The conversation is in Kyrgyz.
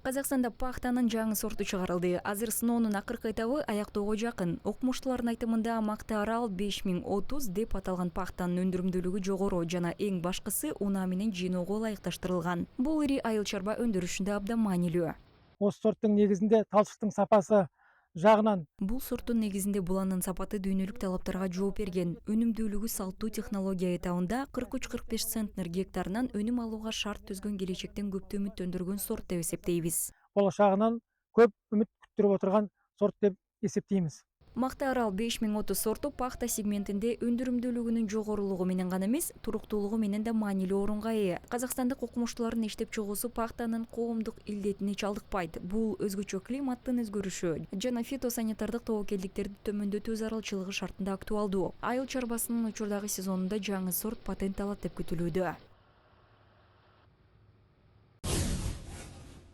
Казакстанда пахтанын жаңы сорту чыгарылды. Азыр сыноонун акыркы этабы аяктоого жакын. Окумуштуулардын айтымында Мактаа Арал 5030 деп аталган пахтанын өндүрүмдүүлүгү жогору жана эң башкысы унаа менен жыйноого ылайыкташтырылган. Бул ири айыл чарба өндүрүшүндө абдан маанилүү. Осы сорттың негізінде талшықтың сапасы жағынан Бул сорттун негизинде буланын сапаты дүйнөлүк талаптарга жооп берген. Өнүмдүүлүгү салттуу технология этабында 43-45 центнер гектарынан өнүм алууга шарт түзгөн келечектен көптү үмүттөндүргөн сорт деп эсептейбиз. болашағынан көп үміт күттіріп отырған сорт деп есептейміз. Мактаа Арал 5030 сорту пахта сегментинде өндүрүмдүүлүгүнүн жогорулугу менен гана эмес, туруктуулугу менен да маанилүү орунга ээ. Казакстандык окумуштуулардын иштеп чыгуусу пахтанын коомдук илдетине чалдыкпайт. Бул өзгөчө климаттын өзгөрүшү жана фитосанитардык тобокелдиктерди төмөндөтүү зарылчылыгы шартында актуалдуу. Айыл чарбасынын учурдагы сезонунда жаңы сорт патент алат деп күтүлүүдө.